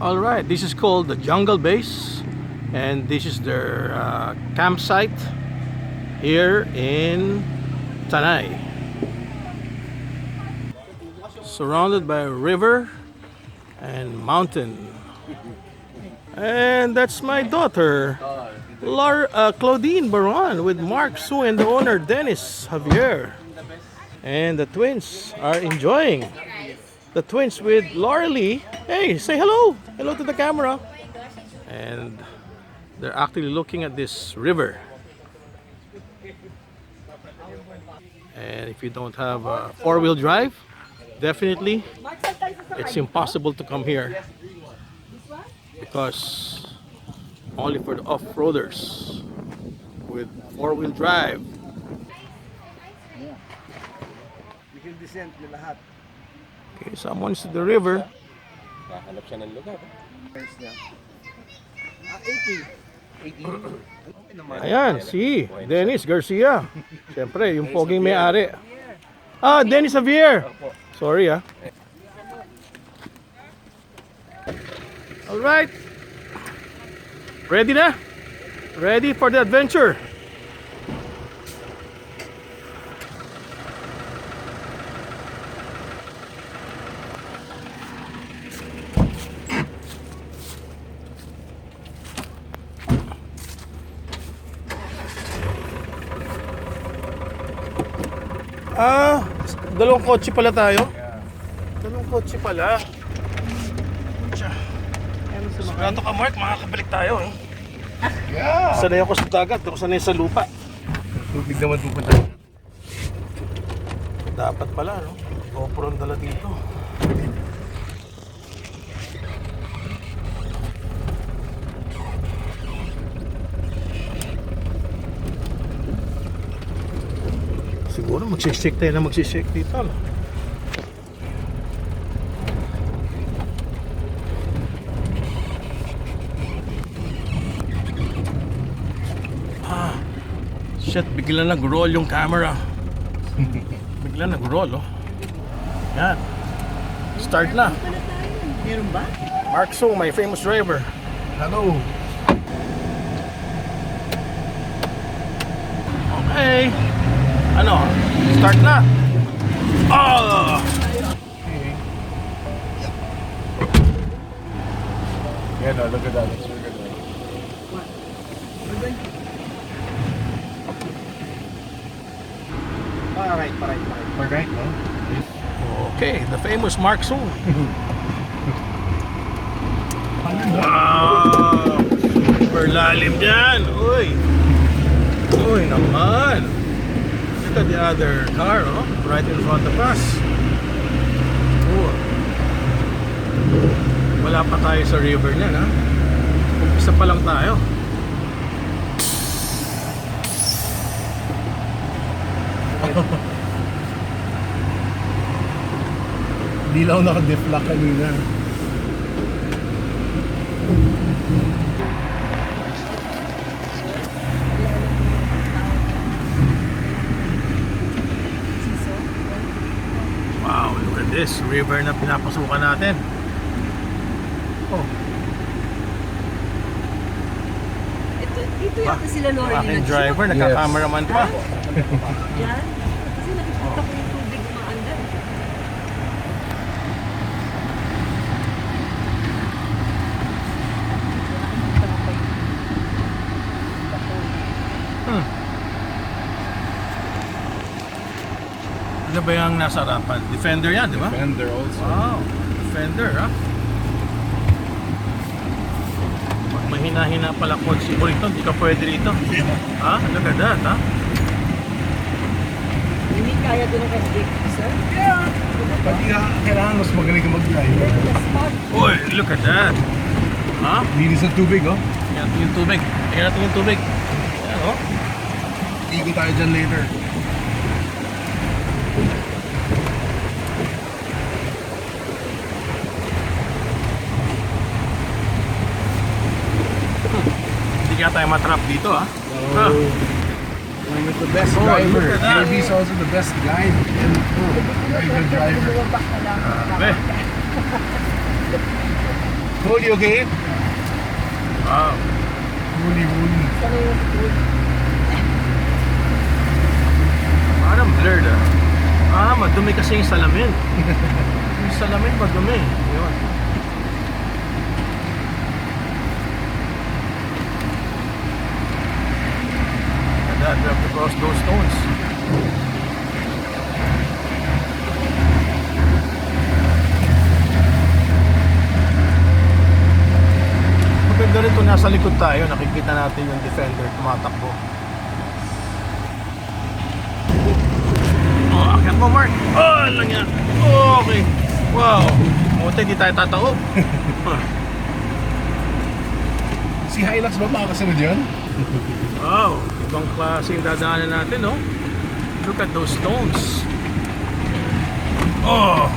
All right, this is called the Jungle Base, and this is their campsite here in Tanay. Surrounded by a river and mountain. And that's my daughter, Claudine Baron, with Mark Su and the owner Dennis Javier. And the twins are enjoying. The twins with Laura Lee. Hey, say hello. Hello to the camera. And they're actually looking at this river. And if you don't have a four-wheel drive, definitely it's impossible to come here, because only for the off-roaders with four-wheel drive. You can descend na lahat. Okay, someone's at the river. Hanap siya ng lugar. Price niya. 80. Ayan, si Dennis Garcia. Siyempre, yung poging may-ari. Ah, Dennis Javier. Sorry ah. Alright. Ready na? Ready for the adventure? Ah, dalawang kotse pala tayo. Dalawang kotse pala. Sigurado ka, Mark, makakabalik tayo. Yeah! Sanay ako sa dagat, ako sanay sa lupa. Tubig naman pupunta. Dapat pala, no? GoPro ang dala dito. Siguro magsishake tayo na magsishake dito, no? Shit, bigla nag-roll yung camera. Bigla nag-roll, oh. Yan. Start na. Meron ba? Mark Su, my famous driver. Hello! Okay. Ano? Start na. Oh! Yeah, no, look at that. That's really good. Alright. Alright, no? Okay, the famous Mark Su. Wow! Super lalim dyan. Uy! Uy naman. Look at the other car, oh, right in front of us. Oh. Wala pa tayo sa river niyan, ha? Umpisa pa lang tayo. Hindi lang ako naka-deflect kanina. Wow, look at this river na pinapasukan natin. Oh, Dito yata sila Lori aking driver, nagka-cameraman pa. Yan. Kasi nakikita ko yung tubig umaandar. Ano ba yung nasa harapan? Defender yan, di ba? Defender also. Wow, Defender, ha? Pag mahina-hina pala kotse mo rito, hindi ka pwede rito. Ha? Look at that, ha? Hindi kaya doon ang kabig, sir. Yeah! Pati nga, kailangan mas magaling ka mag-drive. That's smart. Uy, look at that. Ha? Linis ang tubig, oh. Tingnan natin yung tubig. Tingnan natin yung tubig. Ayan, oh. Ikot tayo dyan later. Hindi kaya tayo matrap dito, ha? Ha? I'm with the best Oh, driver. look at that. Kirby's also the best guide and very good driver. Grabe. Holy, okay? Wow. Holy. Parang blurred ah. Madumi kasi yung salamin. Yung salamin madumi. Yun. And that, we have to cross those stones. Maganda rin ito, nasa likod tayo, nakikita natin yung defender tumatakbo. Oh, akit mo, Mark. Oh, lang yan. Oh, okay. Wow. Buti di tayo tataob. Si Hilux ba makakasunod yun? Wow. Ibang klase yung dadaanan natin, no? Look at those stones. Oh.